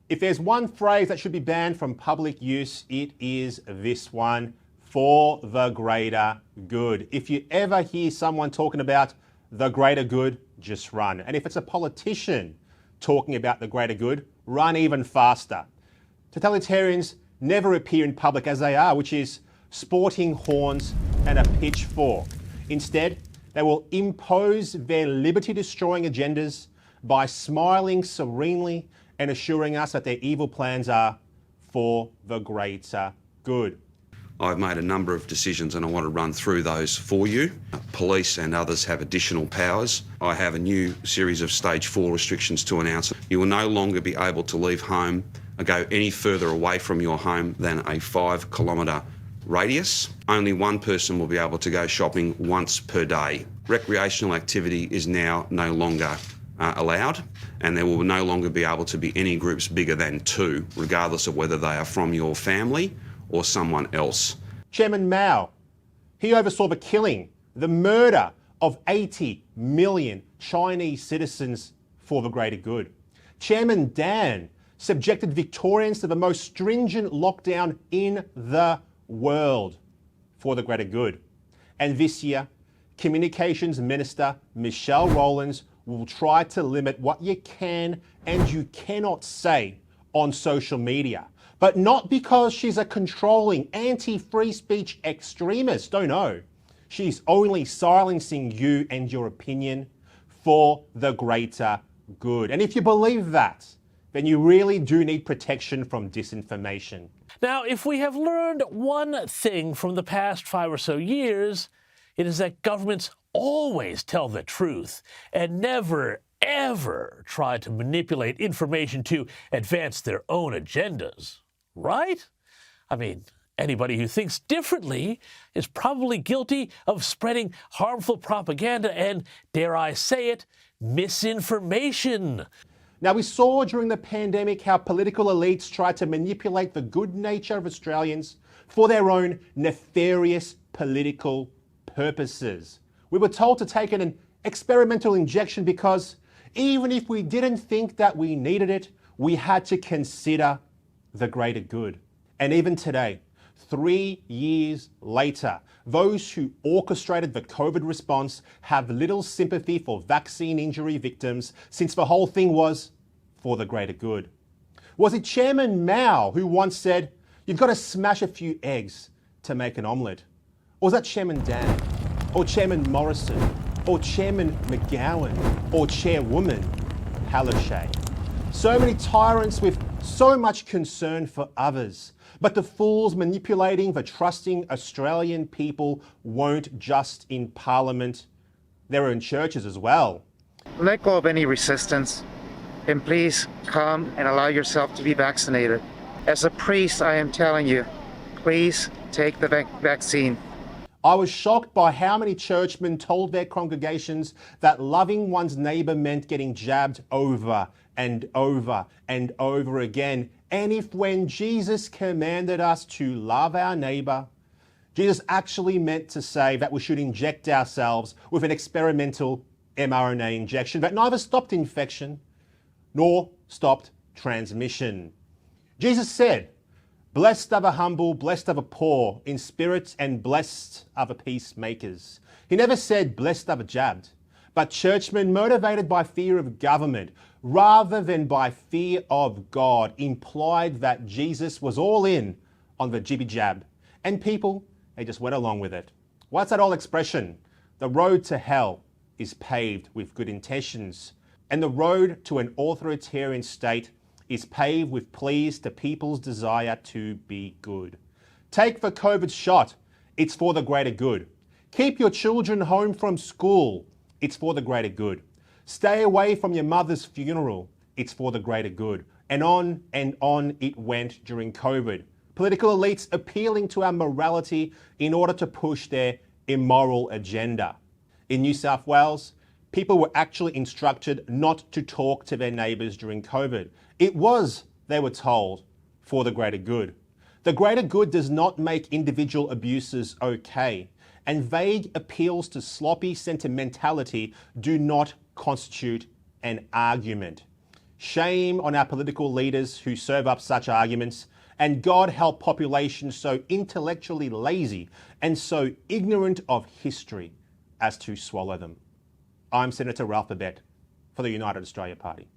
If there's one phrase that should be banned from public use, it is this one: for the greater good. If you ever hear someone talking about the greater good, just run. And if it's a politician talking about the greater good, run even faster. Totalitarians never appear in public as they are, which is sporting horns and a pitchfork. Instead, they will impose their liberty-destroying agendas by smiling serenely and assuring us that their evil plans are for the greater good. I've made a number of decisions and I want to run through those for you. Police and others have additional powers. I have a new series of stage 4 restrictions to announce. You will no longer be able to leave home or go any further away from your home than a 5-kilometre radius. Only one person will be able to go shopping once per day. Recreational activity is now no longer allowed, and there will no longer be able to be any groups bigger than 2, regardless of whether they are from your family or someone else. Chairman Mao, he oversaw the killing, the murder of 80 million Chinese citizens for the greater good. Chairman Dan subjected Victorians to the most stringent lockdown in the world for the greater good. And this year, Communications Minister Michelle Rowlands will try to limit what you can and you cannot say on social media. But not because she's a controlling anti-free speech extremist. Oh no. She's only silencing you and your opinion for the greater good. And if you believe that, then you really do need protection from disinformation. Now, if we have learned one thing from the past 5 or so years, it is that governments always tell the truth and never, ever try to manipulate information to advance their own agendas. Right? I mean, anybody who thinks differently is probably guilty of spreading harmful propaganda and, dare I say it, misinformation. Now, we saw during the pandemic how political elites tried to manipulate the good nature of Australians for their own nefarious political purposes. We were told to take an experimental injection because even if we didn't think that we needed it, we had to consider the greater good. And even today, 3 years later, those who orchestrated the COVID response have little sympathy for vaccine injury victims, since the whole thing was for the greater good. Was it Chairman Mao who once said, "You've got to smash a few eggs to make an omelette"? Or was that Chairman Dan, or Chairman Morrison, or Chairman McGowan, or Chairwoman Palaszczuk? So many tyrants with so much concern for others. But the fools manipulating the trusting Australian people won't just in Parliament, they're in churches as well. Let go of any resistance and please come and allow yourself to be vaccinated. As a priest, I am telling you, please take the vaccine. I was shocked by how many churchmen told their congregations that loving one's neighbour meant getting jabbed over and over and over again. And if when Jesus commanded us to love our neighbour, Jesus actually meant to say that we should inject ourselves with an experimental mRNA injection that neither stopped infection nor stopped transmission. Jesus said, "Blessed are the humble, blessed are the poor in spirit, and blessed are the peacemakers." He never said, "Blessed are the jabbed." But churchmen motivated by fear of government rather than by fear of God implied that Jesus was all in on the jibby jab. And people, they just went along with it. What's that old expression? The road to hell is paved with good intentions, and the road to an authoritarian state is paved with pleas to people's desire to be good. Take the COVID shot. It's for the greater good. Keep your children home from school. It's for the greater good. Stay away from your mother's funeral. It's for the greater good. And on it went during COVID. Political elites appealing to our morality in order to push their immoral agenda. In New South Wales, people were actually instructed not to talk to their neighbours during COVID. It was, they were told, for the greater good. The greater good does not make individual abuses okay, and vague appeals to sloppy sentimentality do not constitute an argument. Shame on our political leaders who serve up such arguments, and God help populations so intellectually lazy and so ignorant of history as to swallow them. I'm Senator Ralph Babet for the United Australia Party.